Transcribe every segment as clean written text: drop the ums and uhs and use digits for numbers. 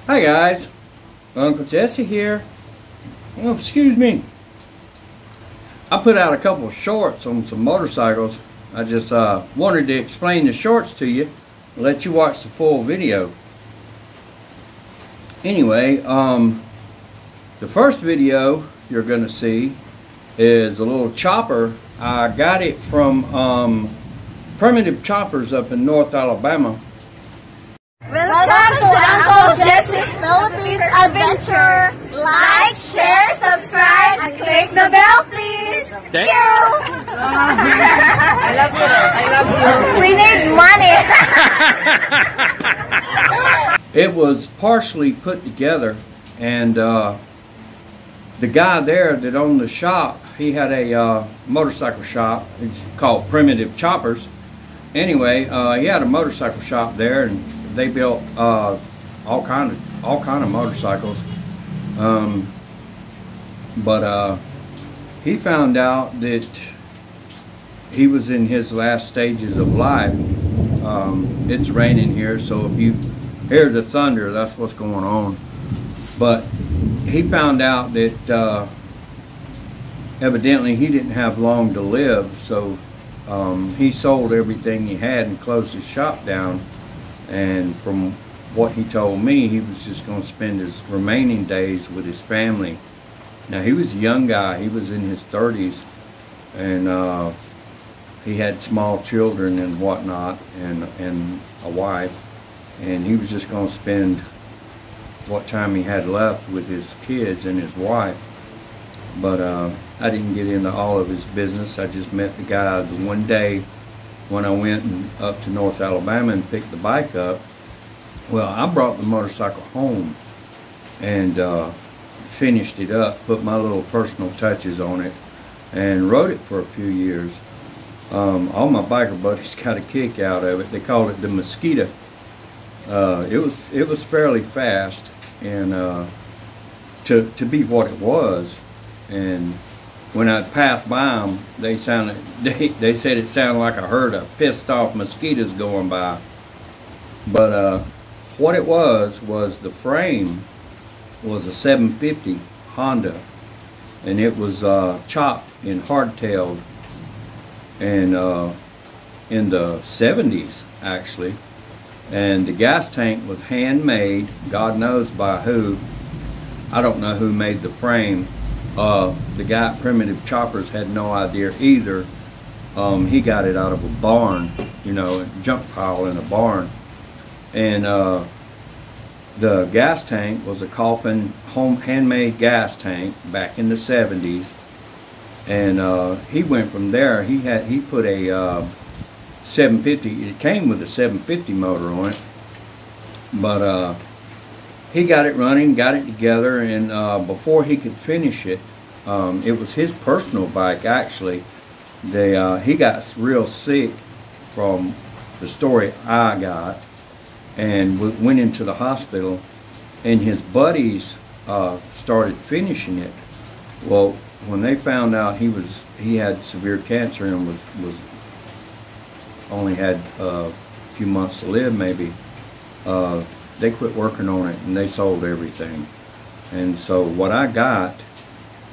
Hi guys, Uncle Jesse here. Oh, excuse me. I put out a couple of shorts on some motorcycles. I just wanted to explain the shorts to you and let you watch the full video. Anyway, the first video you're going to see is a little chopper. I got it from Primitive Choppers up in North Alabama. Welcome to Uncle Jesse's Philippines Adventure. Like, share, subscribe, and click the bell, please. Thank you. I love you. I love you. We need money. It was partially put together, and the guy there that owned the shop, he had a motorcycle shop. It's called Primitive Choppers. Anyway, he had a motorcycle shop there, and they built all kind of motorcycles. But he found out that he was in his last stages of life. It's raining here, so if you hear the thunder, that's what's going on. But he found out that evidently he didn't have long to live, so he sold everything he had and closed his shop down. And from what he told me, he was just going to spend his remaining days with his family. Now, he was a young guy. He was in his 30s, and he had small children and whatnot, and a wife. And he was just going to spend what time he had left with his kids and his wife. But I didn't get into all of his business. I just met the guy the one day when I went up to North Alabama and picked the bike up. Well, I brought the motorcycle home and finished it up, put my little personal touches on it, and rode it for a few years. All my biker buddies got a kick out of it. They called it the Mosquito. It was fairly fast, and to be what it was. And when I passed by them, they said it sounded like a herd of pissed off mosquitoes going by. But what it was the frame was a 750 Honda, and it was chopped and hardtailed, and in the 70s actually. And the gas tank was handmade, God knows by who. I don't know who made the frame. The guy at Primitive Choppers had no idea either. He got it out of a barn, you know, a junk pile in a barn. And the gas tank was a Coffin handmade gas tank back in the 70s. And he went from there. He put a 750. It came with a 750 motor on it, but he got it running, got it together, and before he could finish it, it was his personal bike actually. He got real sick from the story I got, and went into the hospital, and his buddies started finishing it. Well, when they found out he had severe cancer and was only had a few months to live maybe, they quit working on it and they sold everything. And so what I got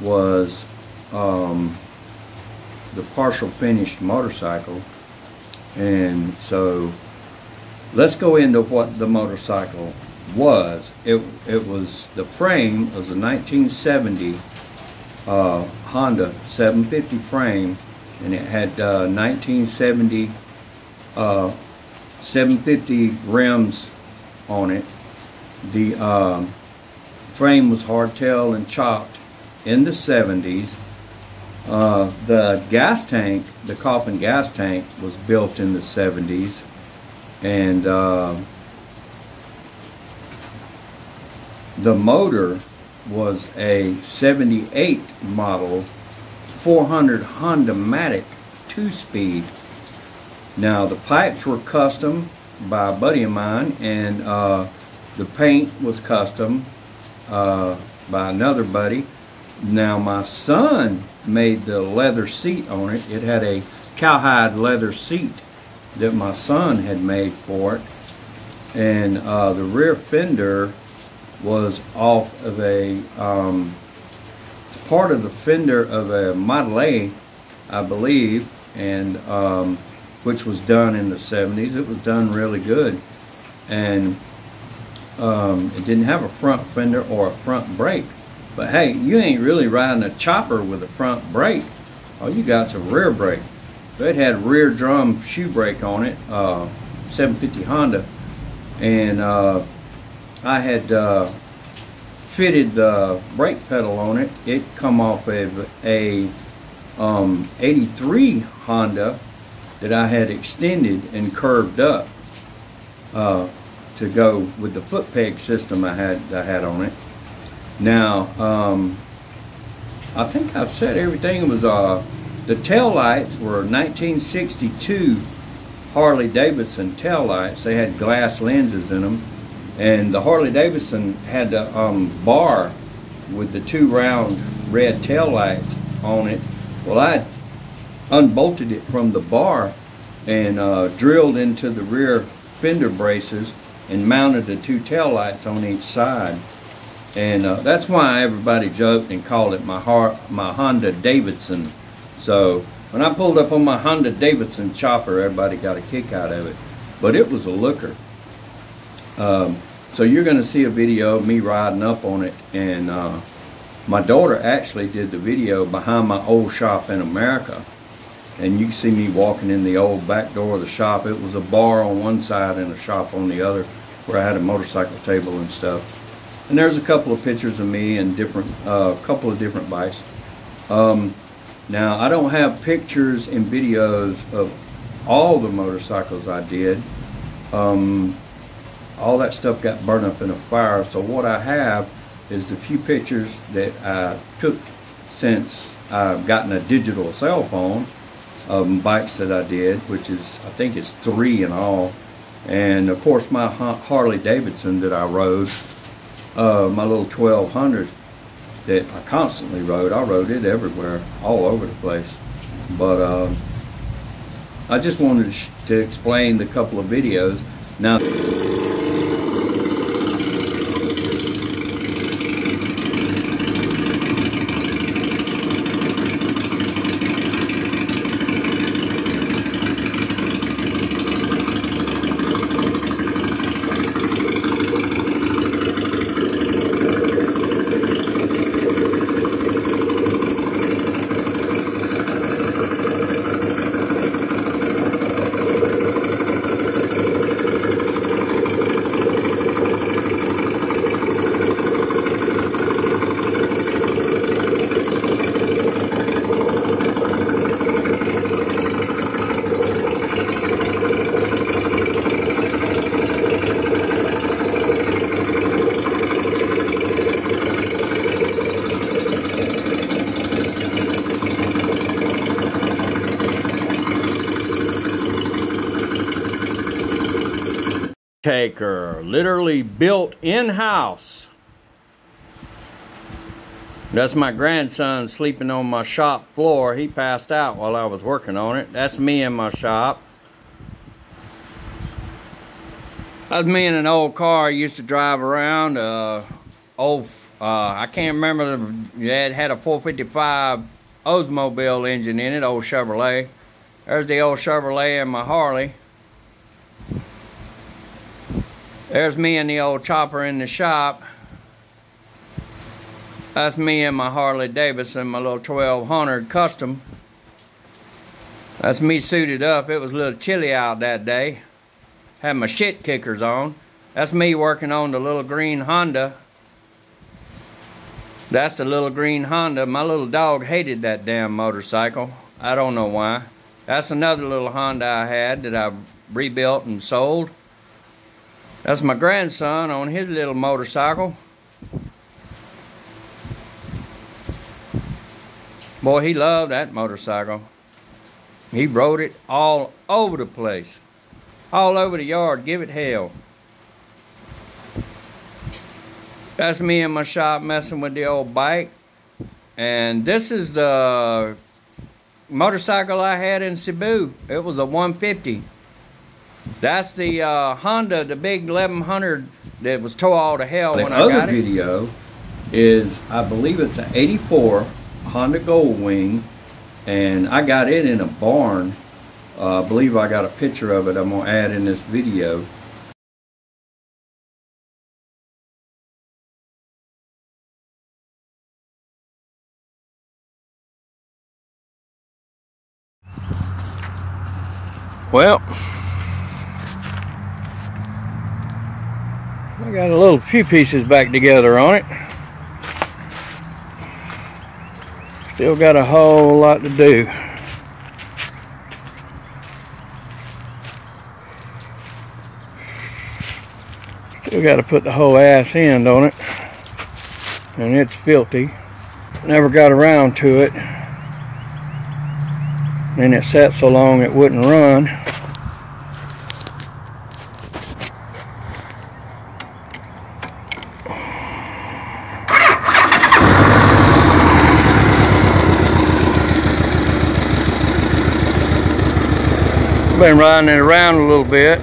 was the partial finished motorcycle. And so let's go into what the motorcycle was. It was, the frame was a 1970 Honda 750 frame, and it had 1970 750 rims on it. The frame was hardtail and chopped in the 70s. The gas tank, the Coffin gas tank, was built in the 70s, and the motor was a 78 model 400 Honda Matic 2-speed. Now the pipes were custom by a buddy of mine, and the paint was custom by another buddy. Now my son made the leather seat on it. It had a cowhide leather seat that my son had made for it, and the rear fender was off of a part of the fender of a Model A, I believe, and which was done in the 70s. It was done really good, and it didn't have a front fender or a front brake. But hey, you ain't really riding a chopper with a front brake. All you got's a rear brake. So it had rear drum shoe brake on it, 750 Honda, and I had fitted the brake pedal on it. It come off of a 83 Honda that I had extended and curved up to go with the foot peg system I had on it. Now, I think I've said everything. It was the tail lights were 1962 Harley Davidson tail lights. They had glass lenses in them, and the Harley Davidson had the bar with the two round red tail lights on it. Well, I unbolted it from the bar and drilled into the rear fender braces and mounted the two tail lights on each side. And that's why everybody joked and called it my Honda Davidson. So when I pulled up on my Honda Davidson chopper, everybody got a kick out of it. But it was a looker. So you're going to see a video of me riding up on it, and my daughter actually did the video behind my old shop in America. And you can see me walking in the old back door of the shop. It was a bar on one side and a shop on the other, where I had a motorcycle table and stuff. And there's a couple of pictures of me and different, couple of different bikes. Now, I don't have pictures and videos of all the motorcycles I did. All that stuff got burned up in a fire. So what I have is the few pictures that I took since I've gotten a digital cell phone of bikes that I did, which is, I think it's 3 in all. And of course my Harley Davidson that I rode, my little 1200 that I constantly rode. I rode it everywhere, all over the place. But I just wanted to explain the couple of videos. Now, taker, literally built in-house. That's my grandson sleeping on my shop floor. He passed out while I was working on it. That's me in my shop. That's me in an old car I used to drive around. I can't remember, it had a 455 Oldsmobile engine in it, old Chevrolet. There's the old Chevrolet and my Harley. There's me and the old chopper in the shop. That's me and my Harley Davidson, my little 1200 custom. That's me suited up. It was a little chilly out that day. Had my shit kickers on. That's me working on the little green Honda. That's the little green Honda. My little dog hated that damn motorcycle. I don't know why. That's another little Honda I had that I rebuilt and sold. That's my grandson on his little motorcycle. Boy, he loved that motorcycle. He rode it all over the place. All over the yard, give it hell. That's me in my shop messing with the old bike. And this is the motorcycle I had in Cebu. It was a 150. That's the Honda, the big 1100 that was tore all to hell when I got it. The other video is, I believe it's an 84 Honda Goldwing, and I got it in a barn. I believe I got a picture of it I'm going to add in this video. Well, I got a few pieces back together on it. Still got a whole lot to do. Still got to put the whole ass end on it, and it's filthy. Never got around to it, and it sat so long it wouldn't run. Been riding it around a little bit.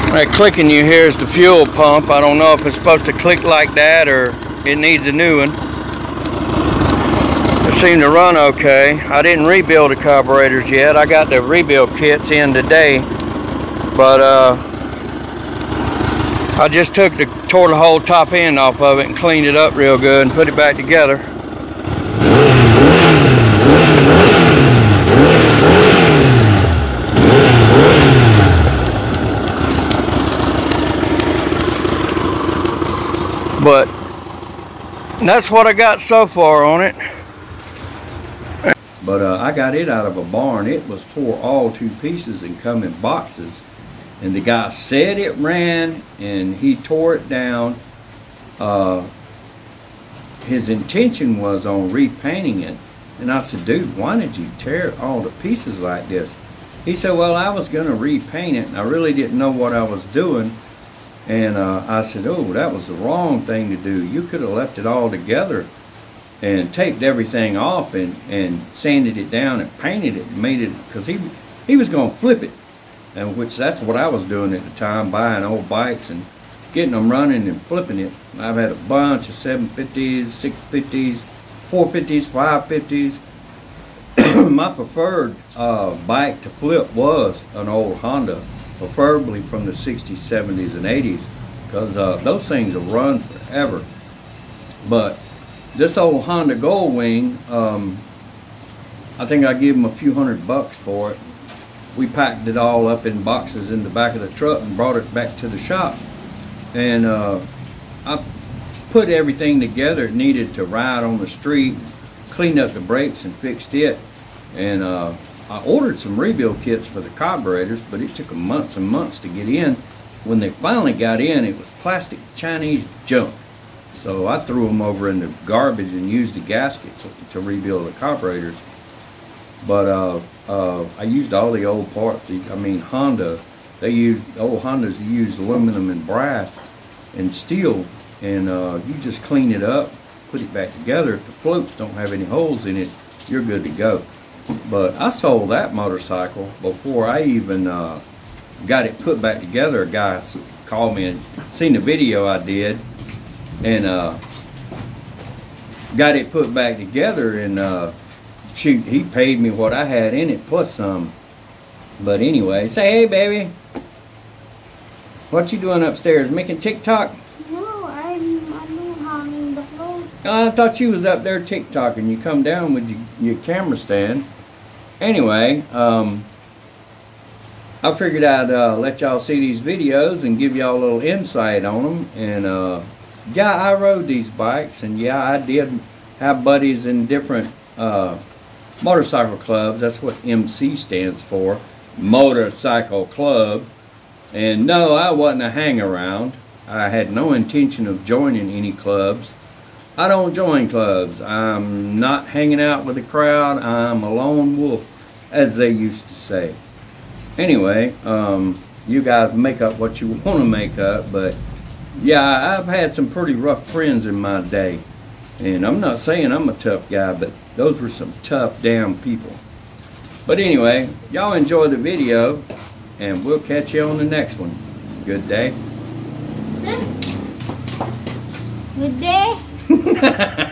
That clicking you hear is the fuel pump. I don't know if it's supposed to click like that or it needs a new one. It seemed to run okay. I didn't rebuild the carburetors yet. I got the rebuild kits in today, but I just tore the whole top end off of it and cleaned it up real good and put it back together. But that's what I got so far on it. But I got it out of a barn. It was tore all to pieces and come in boxes. And the guy said it ran, and he tore it down. His intention was on repainting it. And I said, dude, why did you tear it all to pieces like this? He said, well, I was going to repaint it, and I really didn't know what I was doing. And I said, oh, that was the wrong thing to do. You could have left it all together and taped everything off and sanded it down and painted it and made it, because he was going to flip it, and which that's what I was doing at the time, buying old bikes and getting them running and flipping it. I've had a bunch of 750s, 650s, 450s, 550s. My preferred bike to flip was an old Honda, preferably from the 60s, 70s, and 80s, because those things will run forever. But this old Honda Goldwing, I think I gave them a few $100 for it. We packed it all up in boxes in the back of the truck and brought it back to the shop. And I put everything together it needed to ride on the street, cleaned up the brakes and fixed it. And I ordered some rebuild kits for the carburetors, but it took them months and months to get in. When they finally got in, it was plastic Chinese junk. So I threw them over in the garbage and used the gaskets to rebuild the carburetors. But I used all the old parts. I mean, Honda, old Hondas used aluminum and brass and steel, and you just clean it up, put it back together. If the floats don't have any holes in it, you're good to go. But I sold that motorcycle before I even got it put back together. A guy called me and seen the video I did, and got it put back together, and shoot, he paid me what I had in it plus some. But anyway, say hey, baby. What you doing upstairs? Making TikTok? No, I'm on the floor. Oh, I thought you was up there TikToking. You come down with your camera stand. Anyway, I figured I'd let y'all see these videos and give y'all a little insight on them. And yeah, I rode these bikes, and yeah, I did have buddies in different motorcycle clubs. That's what MC stands for, Motorcycle Club. And no, I wasn't a hang-around. I had no intention of joining any clubs. I don't join clubs. I'm not hanging out with the crowd. I'm a lone wolf, as they used to say. Anyway, you guys make up what you want to make up, but yeah, I've had some pretty rough friends in my day. And I'm not saying I'm a tough guy, but those were some tough damn people. But anyway, y'all enjoy the video, and we'll catch you on the next one. Good day? Good day.